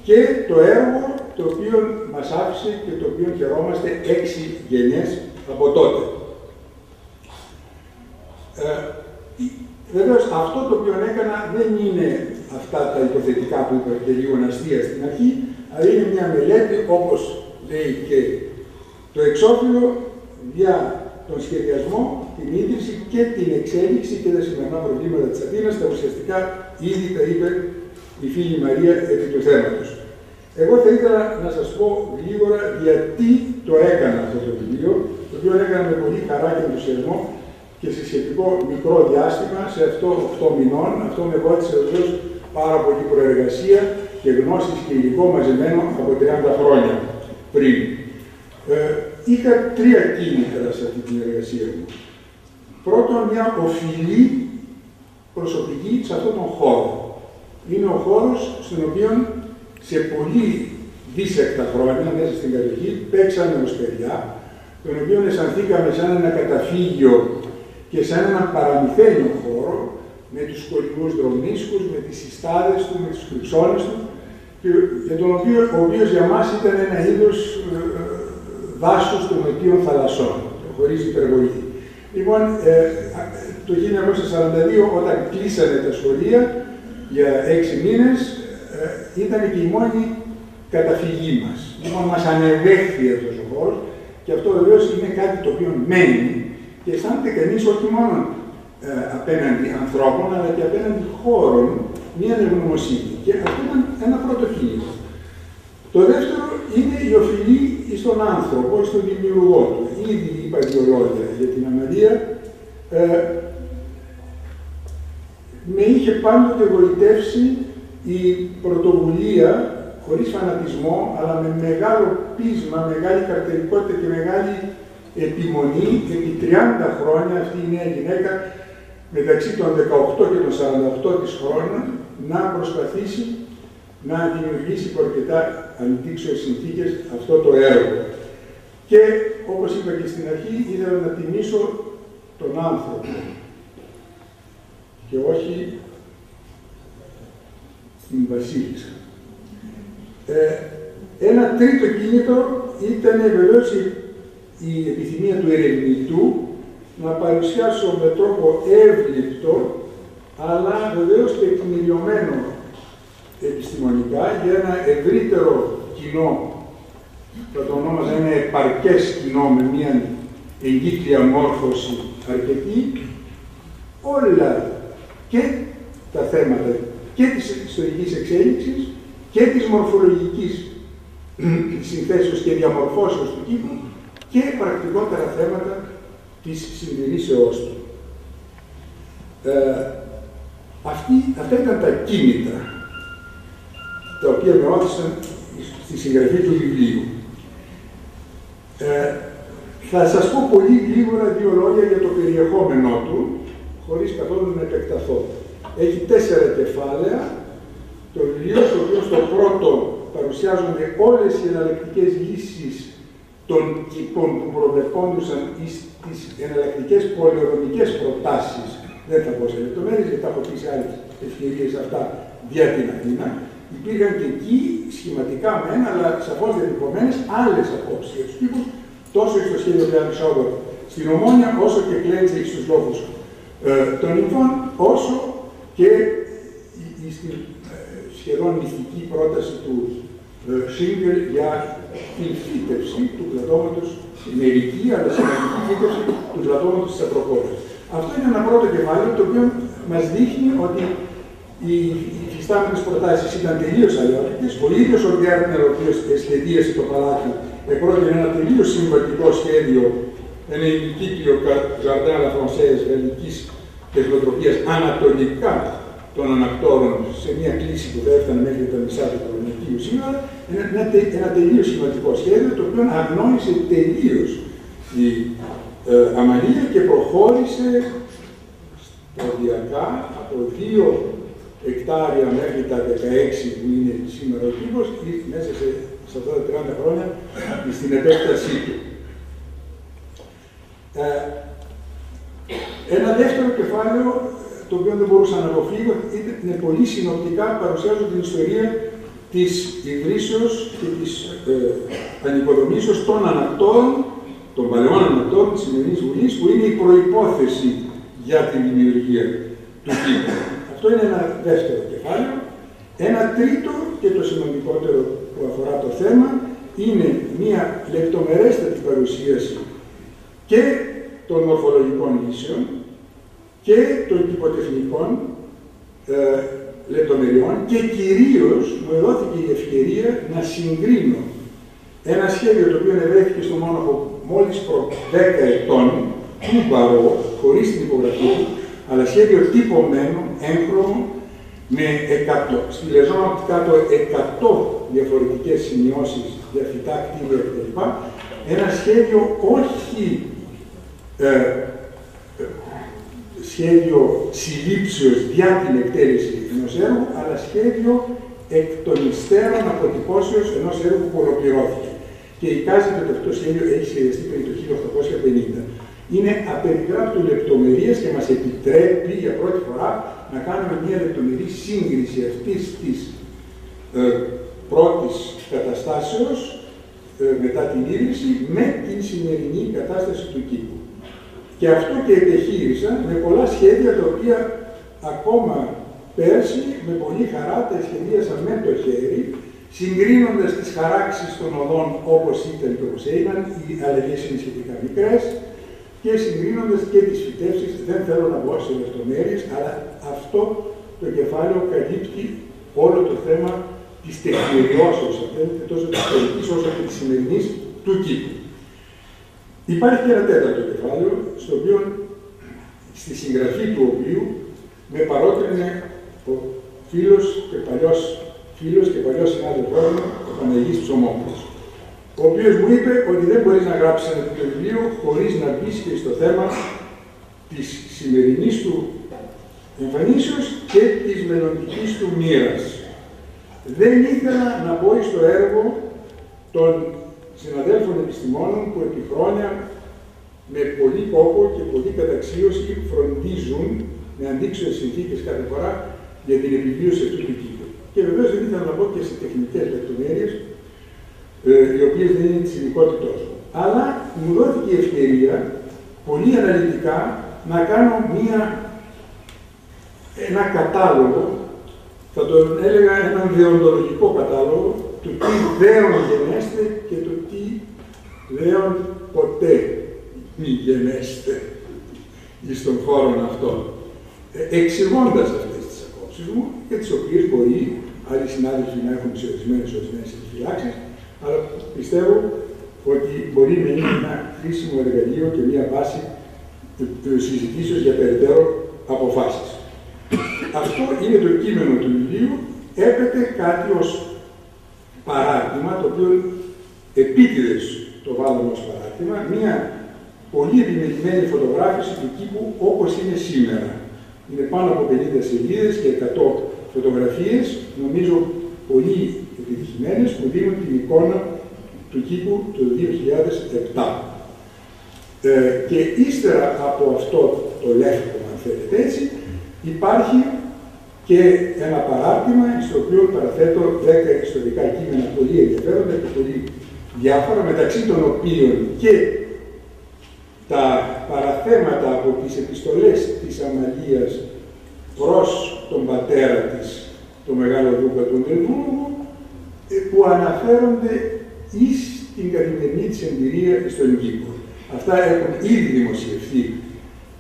και το έργο το οποίο μας άφησε και το οποίο χαιρόμαστε 6 γενιές από τότε. Βεβαίως αυτό το οποίο έκανα δεν είναι αυτά τα υποθετικά που είπα και λίγο αστεία στην αρχή, αλλά είναι μια μελέτη, όπως λέει και το εξώφυλλο, για τον σχεδιασμό, την ίδρυση και την εξέλιξη και τα σημερινά προβλήματα της Αθήνας. Τα ουσιαστικά ήδη τα είπε η φίλη Μαρία επί του θέματος. Εγώ θα ήθελα να σας πω γρήγορα γιατί το έκανα αυτό το βιβλίο, το οποίο έκανα με πολύ χαρά και ενθουσιασμό και σε σχετικό μικρό διάστημα, σε αυτό 8 μηνών. Αυτό με βοήθησε βεβαίως πάρα πολύ προεργασία και γνώσεις και υλικό μαζεμένο από 30 χρόνια πριν. Είχα 3 κίνητρα σε αυτή την εργασία μου. Πρώτον, μια οφειλή προσωπική σε αυτόν τον χώρο. Είναι ο χώρος στον οποίο σε πολύ δίσεκτα χρόνια μέσα στην κατοχή παίξαμε ως παιδιά, τον οποίο αισθανθήκαμε σαν ένα καταφύγιο και σαν έναν παραμυθένιο χώρο, με τους σκοτεινούς δρομίσκους, με τις συστάδες του, με τις κρυψώνες του, και για τον ο οποίος για μας ήταν ένα είδος δάσους των νοτίων θαλασσών, χωρίς υπερβολή. Λοιπόν, το 1942, όταν κλείσανε τα σχολεία για 6 μήνες, ήταν και η μόνη καταφυγή μας. Λοιπόν, μας ανεδέχθη αυτός ο χώρος και αυτό βεβαίως είναι κάτι το οποίο μένει και αισθάνεται κανείς όχι μόνο απέναντι ανθρώπων, αλλά και απέναντι χώρων, μία ευγνωμοσύνη. Και αυτό ήταν ένα πρώτο κίνημα. Το δεύτερο είναι η οφειλή στον άνθρωπο, στον δημιουργό του. Ήδη είπα δύο λόγια για την Αμαλία. Με είχε πάντοτε γοητεύσει η πρωτοβουλία, χωρίς φανατισμό, αλλά με μεγάλο πείσμα, μεγάλη καρτερικότητα και μεγάλη επιμονή, επί 30 χρόνια αυτή η νέα γυναίκα, μεταξύ των 18 και των 48 της χρόνων, να προσπαθήσει να δημιουργήσει υπό αρκετά αντίξωες συνθήκες αυτό το έργο. Και, όπως είπα και στην αρχή, ήθελα να τιμήσω τον άνθρωπο και όχι την βασίλισσα. Ένα τρίτο κίνητρο ήταν βεβαίως η επιθυμία του ερευνητού να παρουσιάσω με τρόπο εύληπτο, αλλά βεβαίως τεκμηριωμένο επιστημονικά, για ένα ευρύτερο κοινό, θα το ονόμαζα ένα επαρκές κοινό με μια εγκύκλια μόρφωση αρκετή, όλα και τα θέματα και της ιστορικής εξέλιξης και της μορφολογικής συνθέσεως και διαμορφώσεως του κήπου και πρακτικότερα θέματα της συντηρήσεώς του. Αυτά ήταν τα κίνητρα τα οποία με όθησαν στη συγγραφή του βιβλίου. Θα σας πω πολύ γρήγορα δύο λόγια για το περιεχόμενό του, χωρίς καθόλου να επεκταθώ. Έχει 4 κεφάλαια. Το βιβλίο, στο οποίο στο πρώτο παρουσιάζονται όλες οι εναλλακτικές λύσεις των κήπων που προβλεπόντουσαν στις εναλλακτικές πολεοδομικές προτάσεις. Δεν θα πω σε λεπτομέρειες, γιατί τα έχω πει σε άλλες ευκαιρίες αυτά δια την Αθήνα. Υπήρχαν και εκεί σχηματικά μεν, αλλά σαφώς διατυπωμένες άλλες απόψεις για τους κήπους, τόσο στο σχέδιο του Σόβορ στην Ομόνια, όσο και Κλέντζε στους λόγους των νυμφών, όσο και στην σχεδόν μυστική πρόταση του Σίγκελ για την φύτευση του πλατώματος, μερική αλλά σημαντική φύτευση του πλατώματος της Ακροπόλης. Αυτό είναι ένα πρώτο κεφάλαιο, το οποίο μας δείχνει ότι οι υφιστάμενες προτάσεις ήταν τελείως αλλιώτικες. Ο ίδιος ο Γκέρνερ, ο οποίος σχεδίασε το παλάτι, επρότεινε ένα τελείως συμβατικό σχέδιο, ένα ημικύκλιο Jardin la Française γαλλικής τεχνοτροπίας ανατολικά των ανακτόρων, σε μια κλίση που θα έφτανε μέχρι τα μισά του Πολωνικού σήμερα, ένα τελείως σημαντικό σχέδιο, το οποίο αγνόησε τελείως η Αμαλία και προχώρησε σταδιακά από 2 εκτάρια μέχρι τα 16 που είναι σήμερα ο κήπος, ή μέσα σε αυτά τα 30 χρόνια στην επέκτασή του. Ένα δεύτερο κεφάλαιο, το οποίο δεν μπορούσα να αποφύγω, είναι πολύ συνοπτικά, παρουσιάζω την ιστορία της ιδρύσεως και της ανοικοδομήσεως των ανακτόρων, των παλαιών ανακτόρων της σημερινής Βουλής, που είναι η προϋπόθεση για την δημιουργία του κήπου. Αυτό είναι ένα δεύτερο κεφάλαιο. Ένα τρίτο και το σημαντικότερο που αφορά το θέμα είναι μια λεπτομερέστατη παρουσίαση και των μορφολογικών λύσεων και των κηποτεχνικών λεπτομεριών και κυρίως μου δόθηκε η ευκαιρία να συγκρίνω ένα σχέδιο το οποίο ευρέθηκε στο Μόναχο μόλις προ 10 ετών, του Μπαρό, χωρίς την υπογραφή του, αλλά σχέδιο τυπωμένο, έγχρωμο, με 100, στη Λεζόν κάτω 100 διαφορετικές σημειώσεις για φυτά, κτίρια κτλ. Ένα σχέδιο όχι σχέδιο συλλήψεως για την εκτέλεση ενός έργου, αλλά σχέδιο εκ των υστέρων αποτυπώσεως ενός έργου που ολοκληρώθηκε. Και εικάζεται ότι αυτό το σχέδιο έχει σχεδιαστεί περί το 1850. Είναι απεριγράπτου λεπτομερίας και μας επιτρέπει για πρώτη φορά να κάνουμε μια λεπτομερή σύγκριση αυτής της πρώτης καταστάσεως μετά την ίδρυση με την σημερινή κατάσταση του κήπου. Και αυτό και επιχείρησα με πολλά σχέδια τα οποία ακόμα πέρσι με πολύ χαρά τα σχεδίασα με το χέρι, συγκρίνοντας τις χαράξεις των οδών όπως ήταν και όπως έγιναν, οι αλλαγές είναι σχετικά μικρές, και συγκρίνοντας και τις φυτεύσεις. Δεν θέλω να μπω σε λεπτομέρειες, αλλά αυτό το κεφάλαιο καλύπτει όλο το θέμα της τεκμηριώσεως, αν θέλετε, τόσο της ιστορικής όσο και της σημερινής του κήπου. Υπάρχει και ένα τέταρτο κεφάλαιο, στο οποίο, στη συγγραφή του οποίου με παρότρινε ο φίλος και παλιός συνάδελφός μου, ο Παναγής Ψωμόπουλος, ο οποίος μου είπε ότι δεν μπορείς να γράψεις ένα τέτοιο βιβλίο χωρίς να μπεις και στο θέμα της σημερινής του εμφανίσεως και της μελλοντικής του μοίρας. Δεν ήθελα να μπω στο έργο των συναδέλφων επιστημόνων που επί χρόνια με πολύ κόπο και πολύ καταξίωση φροντίζουν με αντίξωες συνθήκες κάθε φορά για την επιβίωση αυτού του κήπου. Και βεβαίως δεν ήθελα να μπω και σε τεχνικές λεπτομέρειες, οι οποίες δεν είναι της ειδικότητός μου. Αλλά μου δόθηκε η ευκαιρία πολύ αναλυτικά να κάνω ένα κατάλογο, θα τον έλεγα έναν δεοντολογικό κατάλογο, του τι δέον γενέστε και του τι δέον ποτέ μη γενέστε εις των χώρων αυτών. Εξηγώντας αυτές τις απόψεις μου, για τις οποίες μπορεί άλλοι συνάδελφοι να έχουν σε ορισμένες επιφυλάξεις, αλλά πιστεύω ότι μπορεί να είναι ένα χρήσιμο εργαλείο και μια βάση συζητήσεως για περαιτέρω αποφάσεις. Αυτό είναι το κείμενο του βιβλίου. Έπεται κάτι ως παράρτημα, το οποίο επίτηδες το βάλαμε ως παράρτημα, μια πολύ επιμελημένη φωτογράφηση του κήπου όπως είναι σήμερα. Είναι πάνω από 50 σελίδες και 100 φωτογραφίες, νομίζω πολύ επιτυχημένες, που δίνουν την εικόνα του κήπου το 2007. Και ύστερα από αυτό το λεύκομα, αν θέλετε έτσι, υπάρχει και ένα παράρτημα, στο οποίο παραθέτω 10 ιστορικά κείμενα πολύ ενδιαφέροντα και πολύ διάφορα, μεταξύ των οποίων και τα παραθέματα από τις επιστολές της Αμαλίας προς τον πατέρα της, τον Μεγάλο Δούκα του Νερβούργου, που αναφέρονται εις την καθημερινή της εμπειρία στον κήπο. Αυτά έχουν ήδη δημοσιευθεί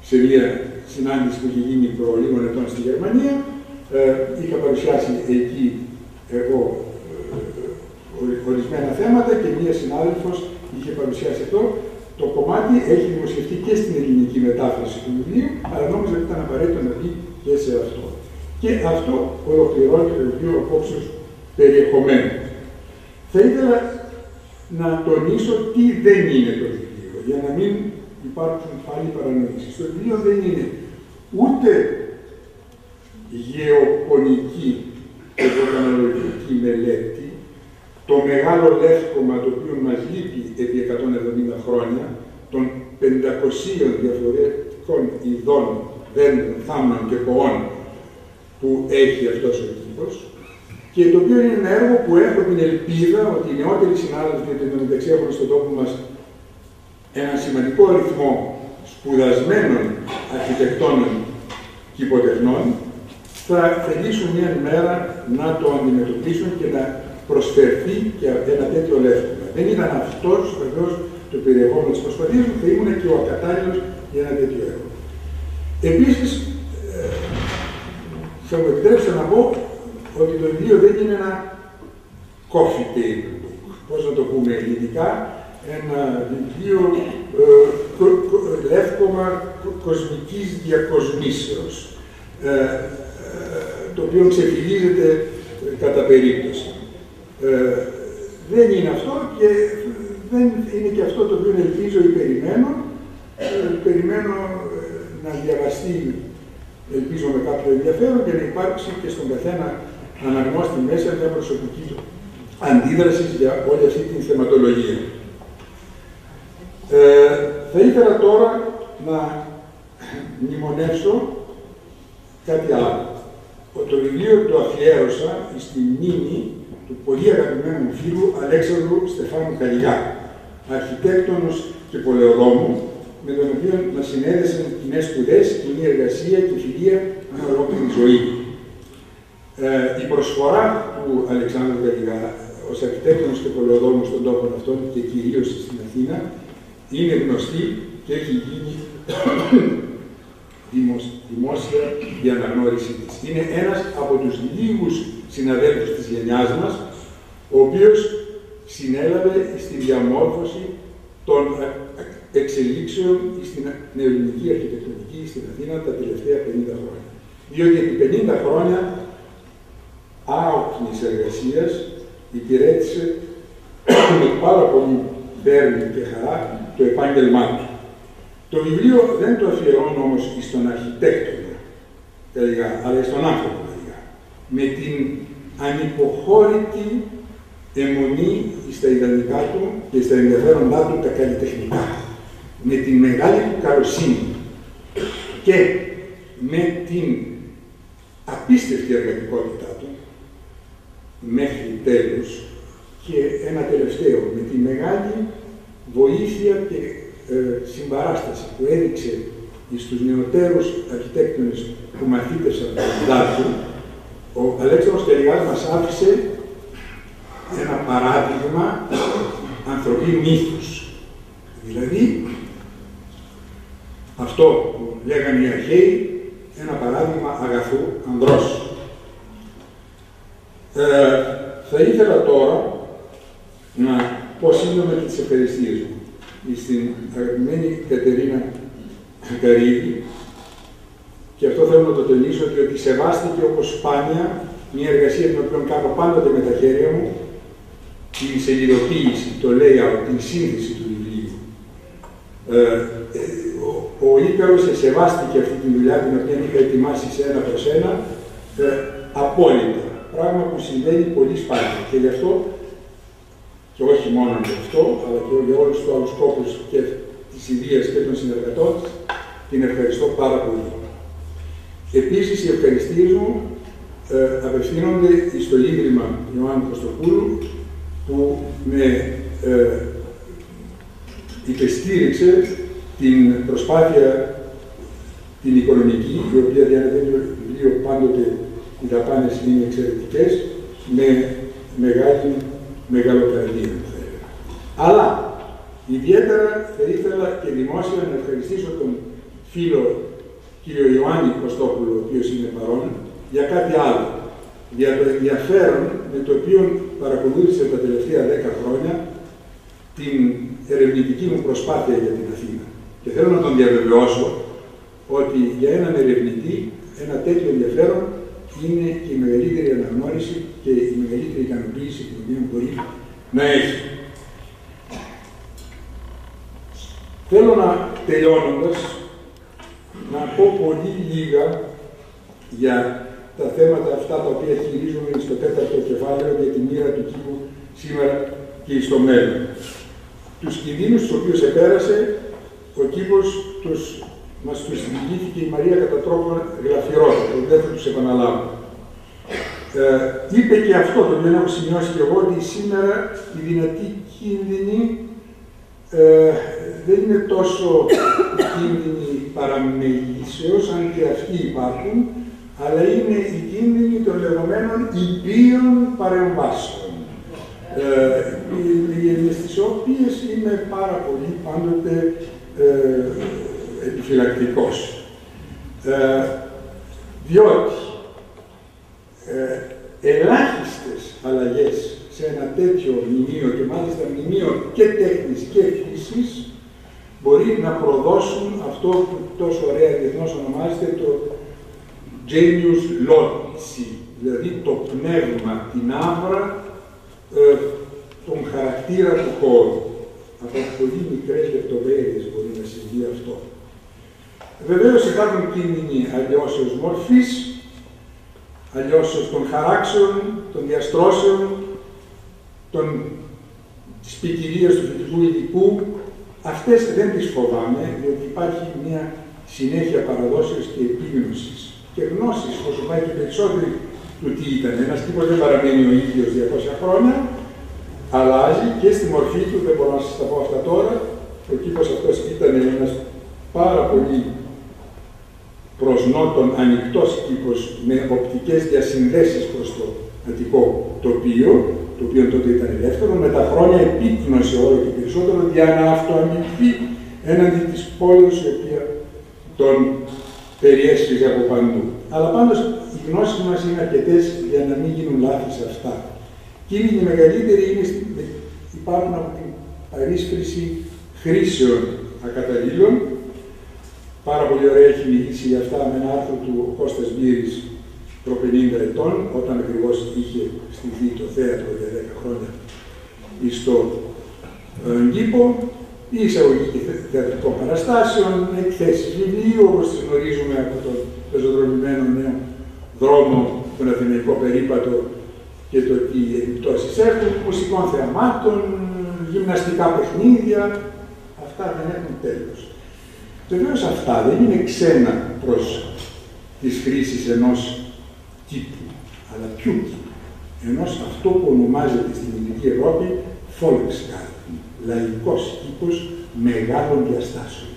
σε μια συνάντηση που είχε γίνει προ λίγων ετών στη Γερμανία. Είχα παρουσιάσει εκεί εγώ ορισμένα θέματα και μία συνάδελφος είχε παρουσιάσει αυτό. Το κομμάτι έχει δημοσιευτεί και στην ελληνική μετάφραση του βιβλίου, αλλά νόμιζα ότι ήταν απαραίτητο να μπει και σε αυτό. Και αυτό ολοκληρώνει το βιβλίο απόψεως περιεχομένου. Θα ήθελα να τονίσω τι δεν είναι το βιβλίο, για να μην υπάρχουν πάλι παρανοήσεις. Το βιβλίο δεν είναι ούτε γεωπονική και βοτανολογική μελέτη, το μεγάλο λεύκομα το οποίο μας λείπει επί 170 χρόνια, των 500 διαφορετικών ειδών δέντρων, θάμνων και ποών που έχει αυτός ο κήπος, και το οποίο είναι ένα έργο που έχω την ελπίδα ότι οι νεότεροι συνάδελφοι, γιατί το μεταξύ έχουν στον τόπο μας ένα σημαντικό αριθμό σπουδασμένων αρχιτεκτόνων κηποτεχνών, θα θελήσουν μια μέρα να το αντιμετωπίσουν και να προσφερθεί και ένα τέτοιο λεύκομα. Δεν ήταν αυτός βεβαίως το περιεχόμενο της προσπαθίας μου, θα ήμουν και ο ακατάλληλος για ένα τέτοιο έργο. Επίσης, θα μου επιτρέψετε να πω ότι το βιβλίο δεν είναι ένα coffee table book, πώς να το πούμε ελληνικά, ένα βιβλίο λεύκομα κοσμικής διακοσμήσεως, το οποίο ξεφυλίζεται κατά περίπτωση. Δεν είναι αυτό και δεν είναι και αυτό το οποίο ελπίζω ή περιμένω. Περιμένω να διαβαστεί, ελπίζω με κάποιο ενδιαφέρον, και να υπάρξει και στον καθένα αναγνώστη μέσα μια προσωπική του αντίδραση για όλη αυτή την θεματολογία. Θα ήθελα τώρα να μνημονεύσω κάτι άλλο. Το βιβλίο το αφιέρωσα στη μνήμη του πολύ αγαπημένου φίλου Αλέξανδρου Στεφάνου Καλιγά, αρχιτέκτονος και πολεοδόμου, με τον οποίο μας συνέδεσαν κοινές σπουδές, κοινή εργασία και φιλία μια ολόκληρη ζωή. Η προσφορά του Αλεξάνδρου Καλιγά ως αρχιτέκτονος και πολεοδόμου στον τόπο αυτόν και κυρίως στην Αθήνα είναι γνωστή και έχει γίνει δημόσια η αναγνώρισή της. Είναι ένας από τους λίγους συναδέλφους της γενιάς μας, ο οποίος συνέλαβε στη διαμόρφωση των εξελίξεων στην νεοελληνική αρχιτεκτονική στην Αθήνα τα τελευταία 50 χρόνια. Διότι επί 50 χρόνια άοκνης εργασίας υπηρέτησε με πάρα πολύ βέρμη και χαρά το επάγγελμά του. Το βιβλίο δεν το αφιερώνω όμως στον αρχιτέκτονα, αλλά στον άνθρωπο, με την ανυποχώρητη αιμονή στα ιδανικά του και στα ενδιαφέροντά του τα καλλιτεχνικά, με την μεγάλη του καλοσύνη και με την απίστευτη εργατικότητά του μέχρι τέλους, και ένα τελευταίο, με τη μεγάλη βοήθεια και συμπαράσταση που έδειξε στους νεωτέρους αρχιτέκτονες που μαθήτευσαν τον δάσκαλο, ο Αλέξανδρος Τελιγάς μας άφησε ένα παράδειγμα ανθρωπίνου μύθους. Δηλαδή, αυτό που λέγανε οι αρχαίοι, ένα παράδειγμα αγαθού ανδρός. Θα ήθελα τώρα να πω σύντομα και τις ευχαριστίες μου στην αγαπημένη Κατερίνα Καρύδη, και αυτό θέλω να το τονίσω, ότι σεβάστηκε όπως σπάνια μια εργασία την οποία κάνω πάντοτε με τα χέρια μου, την σελιδοποίηση, το layout, την σύνθεση του βιβλίου. Ο Ίκαρος σεβάστηκε αυτή τη δουλειά την οποία είχα ετοιμάσει σε 1 προς 1 απόλυτα. Πράγμα που συμβαίνει πολύ σπάνια. Και γι' αυτό, και όχι μόνο γι' αυτό, αλλά και για όλους τους άλλους κόπους και της ιδείας και των συνεργατών, την ευχαριστώ πάρα πολύ. Επίσης, οι ευχαριστίες μου απευθύνονται στο Ίδρυμα Ιωάννου Κωστοπούλου, που με υπεστήριξε την προσπάθεια την οικονομική, η οποία διανεμεί το βιβλίο πάντοτε, οι δαπάνες είναι εξαιρετικές, με μεγάλη μεγαλοκρατία, θα έλεγα. Αλλά ιδιαίτερα θα ήθελα και δημόσια να ευχαριστήσω τον φίλο κύριο Ιωάννη Κωστόπουλο, ο οποίος είναι παρόν, για κάτι άλλο. Για το ενδιαφέρον με το οποίο παρακολούθησε τα τελευταία 10 χρόνια την ερευνητική μου προσπάθεια για την Αθήνα. Και θέλω να τον διαβεβαιώσω ότι για έναν ερευνητή ένα τέτοιο ενδιαφέρον είναι και η μεγαλύτερη αναγνώριση και η μεγαλύτερη ικανοποίηση την οποία μπορεί να έχει. Θέλω να, τελειώνοντας, να πω πολύ λίγα για τα θέματα αυτά τα οποία χειρίζομαι στο 4ο κεφάλαιο για τη μοίρα του κήπου σήμερα και στο μέλλον. Τους κινδύνους τους οποίους επέρασε, ο κήπος μας τους διηγήθηκε η Μαρία κατά τρόπο γλαφυρότερο, δεν θα τους επαναλάβω. Είπε και αυτό, το οποίο έχω σημειώσει και εγώ, ότι σήμερα οι δυνατοί κίνδυνοι δεν είναι τόσο κίνδυνοι παραμελήσεως, αν και αυτοί υπάρχουν, αλλά είναι οι κίνδυνοι των λεγόμενων υπείων παρεμβάσεων, στις οποίες είμαι πάρα πολύ πάντοτε επιφυλακτικός. Διότι ελάχιστες αλλαγές σε ένα τέτοιο μνημείο, και μάλιστα μνημείο και τέχνης και φύσης, μπορεί να προδώσουν αυτό που τόσο ωραία διεθνώς ονομάζεται το genius loci, δηλαδή το πνεύμα, την άβρα, τον χαρακτήρα του χώρου. Από πολύ μικρές λεπτομέρειες μπορεί να συμβεί αυτό. Βεβαίως υπάρχουν κίνδυνοι αλλοιώσεως μορφής, αλλοιώσεως των χαράξεων, των διαστρώσεων, της ποικιλίας του φυτικού υλικού. Αυτές δεν τις φοβάμαι, διότι υπάρχει μια συνέχεια παραδόσεως και επίγνωσης και γνώσης, όσο πάει και περισσότερο του τι ήταν. Ένας τύπος δεν παραμένει ο ίδιος 200 χρόνια, αλλάζει και στη μορφή του, δεν μπορώ να σας τα πω αυτά τώρα. Ο κήπος αυτός ήταν ένας πάρα πολύ προς νότον ανοιχτός κήπος με οπτικές διασυνδέσεις προς το Αττικό τοπίο, το οποίο τότε ήταν ελεύθερο, με τα χρόνια επίκνωσε όλο και περισσότερο για να αυτοαμυφθεί έναντι της πόλης η οποία τον περιέσχιζε από παντού. Αλλά πάντως οι γνώσεις μας είναι αρκετές για να μην γίνουν λάθη σε αυτά. Και οι μεγαλύτεροι υπάρχουν από την παρίσφρηση χρήσεων ακαταλλήλων. Πάρα πολύ ωραία έχει μιλήσει για αυτά με ένα άρθρο του Κώστας Μπύρης προ 50 ετών, όταν ακριβώς είχε στηθεί το θέατρο για 10 χρόνια στο κήπο, η εισαγωγή θεατρικών παραστάσεων, εκθέσεις βιβλίου, όπως τις γνωρίζουμε από τον πεζοδρομημένο νέο δρόμο, τον Αθηναϊκό περίπατο και το τι επιπτώσεις έχουν, μουσικών θεαμάτων, γυμναστικά παιχνίδια, αυτά δεν έχουν τέλος. Βεβαίως αυτά δεν είναι ξένα προς τις χρήσεις ενός κήπου, αλλά ποιου κήπου? Ενός αυτό που ονομάζεται στην Ελληνική Ευρώπη Volksgarten, λαϊκός κήπος μεγάλων διαστάσεων.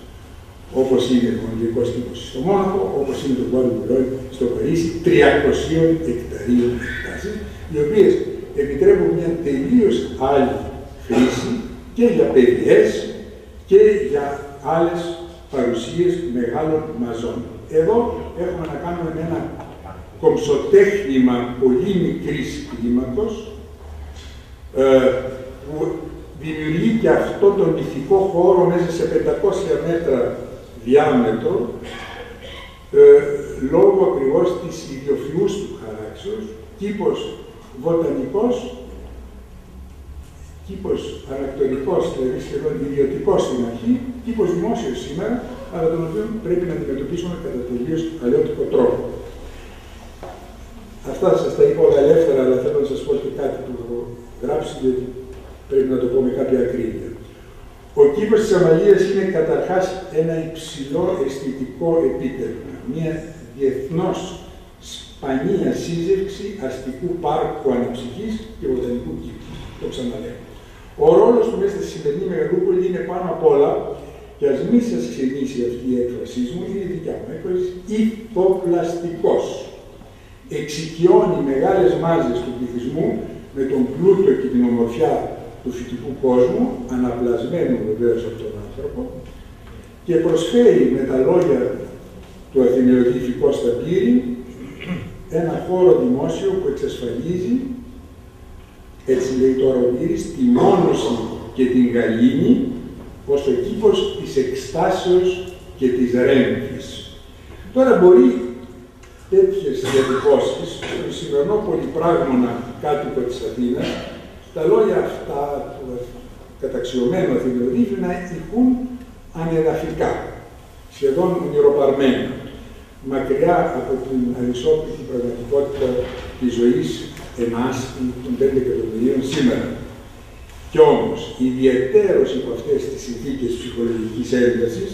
Όπως είναι ο Αγγλικός κήπος στο Μόναχο, όπως είναι το Bois de Boulogne στο Παρίσι, 300 εκταρίων εκτάσεις, οι οποίες επιτρέπουν μια τελείως άλλη χρήση και για παιδιές και για άλλες παρουσίες μεγάλων μαζών. Εδώ έχουμε να κάνουμε με ένα κομψοτέχνημα πολύ μικρής κλίμακος που δημιουργεί και αυτό τον ηθικό χώρο μέσα σε 500 μέτρα διάμετρο λόγω ακριβώς της ιδιοφυούς του χαράξεως, κήπος βοτανικός, κήπος ανακτορικός, δηλαδή σχεδόν ιδιωτικός στην αρχή, κήπος δημόσιος σήμερα, αλλά τον οποίο πρέπει να αντιμετωπίσουμε κατά τελείως αλλιώτικο τρόπο. Αυτά σας τα είπα όλα ελεύθερα, αλλά θέλω να σας πω και κάτι που έχω γράψει, γιατί πρέπει να το πω με κάποια ακρίβεια. Ο κήπος της Αμαλίας είναι καταρχάς ένα υψηλό αισθητικό επίτευγμα, μια διεθνώς σπανία σύζευξη αστικού πάρκου αναψυχής και βοτανικού κήπου. Το ξαναλέω. Ο ρόλος του μέσα στη σημερινή Μεγαλούπολη είναι πάνω απ' όλα, και ας μην σας ξενήσει αυτή η έκφρασή μου, είναι η δικιά μου έκφραση, ηθοπλαστικός. Εξοικειώνει μεγάλες μάζες του πληθυσμού με τον πλούτο και την ομορφιά του φυτικού κόσμου, αναπλασμένου βεβαίως από τον άνθρωπο, και προσφέρει με τα λόγια του Αθηναιωτή Φωκός Σταπύρη ένα χώρο δημόσιο που εξασφαλίζει, έτσι λέει τώρα ο Πύρης, τη μόνωση και την γαλήνη ως ο κήπος της εκστάσεως και της ρέμφης. Τώρα μπορεί τέτοιες διατυπώσεις, στο σημερινό πολυπράγμονα κάτοικο της Αθήνας, τα λόγια αυτά του καταξιωμένου Αθηναιωτή να ηχούν ανεδαφικά, σχεδόν ονειροπαρμένα, μακριά από την αρισόπιτη πραγματικότητα της ζωής εμάς, των 5 εκατομμυρίων σήμερα. Κι όμως, ιδιαιτέρως υπό αυτές τις συνθήκες ψυχολογικής έντασης,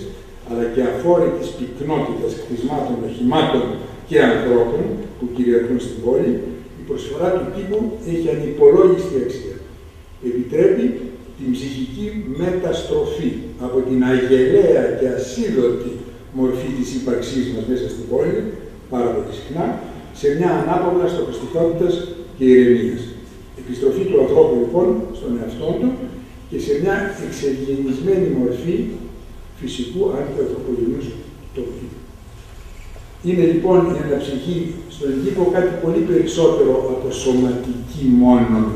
αλλά και αφόρητης πυκνότητας κτισμάτων, οχημάτων και ανθρώπων που κυριαρχούν στην πόλη, η προσφορά του κήπου έχει ανυπολόγιστη αξία. Επιτρέπει την ψυχική μεταστροφή από την αγελαία και ασίδωτη μορφή της ύπαρξής μας μέσα στην πόλη, πάρα πολύ συχνά, σε μια ανάπαυλα στοχαστικότητας και ηρεμίας. Επιστροφή του ανθρώπου λοιπόν στον εαυτό του και σε μια εξευγενισμένη μορφή φυσικού αντιπροσωπογενούς τοπίου. Είναι λοιπόν η αναψυχή στον κήπο κάτι πολύ περισσότερο από σωματική μόνο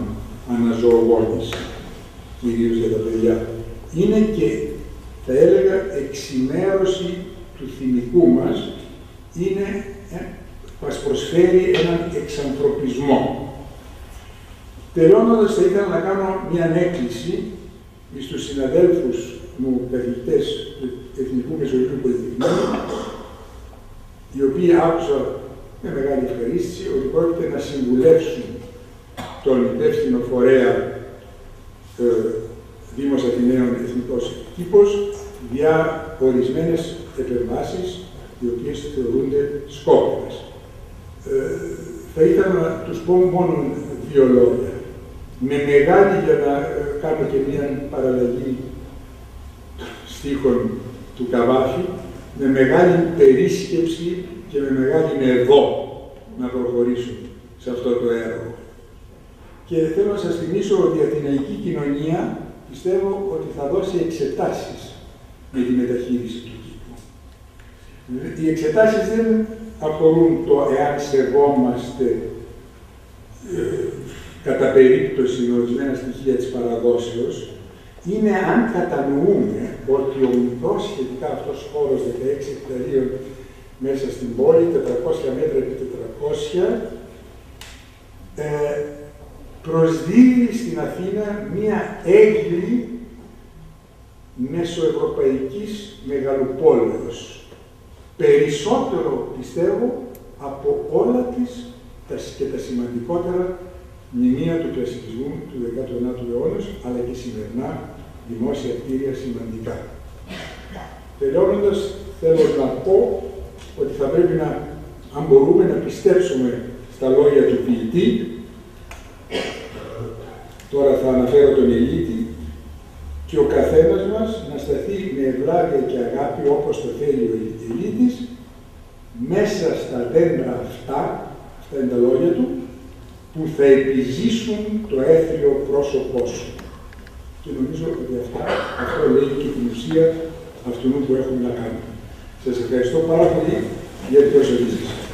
αναζωογόνηση, κυρίως για τα παιδιά. Είναι και, θα έλεγα, εξημέρωση του θυμικού μας, μας προσφέρει έναν εξανθρωπισμό. Τελειώνοντας, θα ήθελα να κάνω μια έκκληση στους συναδέλφους μου καθηγητές του Εθνικού Μεσογειακού Πολυτεχνείου, οι οποίοι άκουσα με μεγάλη ευχαρίστηση ότι πρόκειται να συμβουλεύσουν τον υπεύθυνο φορέα Δήμος Αθηναίων Εθνικός Κήπος για ορισμένες επεμβάσεις οι οποίες θεωρούνται σκόπιμες. Θα ήθελα να τους πω μόνο 2 λόγια. Με μεγάλη, για να κάνω και μια παραλλαγή στίχων του Καβάφη, με μεγάλη περίσκεψη και με μεγάλη νερβό να προχωρήσουν σε αυτό το έργο. Και θέλω να σας θυμίσω ότι η αθηναϊκή κοινωνία πιστεύω ότι θα δώσει εξετάσεις με τη μεταχείριση του κήπου. Οι εξετάσεις δεν αφορούν το εάν σεβόμαστε κατά περίπτωση ορισμένα στοιχεία της παραδόσεως, είναι αν κατανοούμε ότι ο μικρός σχετικά αυτός χώρος 16 εκταρίων μέσα στην πόλη, 400 μέτρα επί 400, προσδίδει στην Αθήνα μία έγκλη μεσοευρωπαϊκής μεγαλοπόλεως. Περισσότερο, πιστεύω, από όλα τις και τα σημαντικότερα μνημεία του κλασικισμού του 19ου αιώνα, αλλά και σημερινά δημόσια κτίρια σημαντικά. Τελειώνοντας, θέλω να πω ότι θα πρέπει να, αν μπορούμε, να πιστέψουμε στα λόγια του ποιητή. Τώρα θα αναφέρω τον Ελίτη, και ο καθένας μας να σταθεί με ευλάβεια και αγάπη, όπως το θέλει ο Ελίτης, μέσα στα δέντρα αυτά είναι τα λόγια του, που θα επιζήσουν το έθριο πρόσωπό σου. Και νομίζω ότι αυτό λέει και την ουσία αυτού που έχουμε να κάνουμε. Σας ευχαριστώ πάρα πολύ για την προσοχή σας.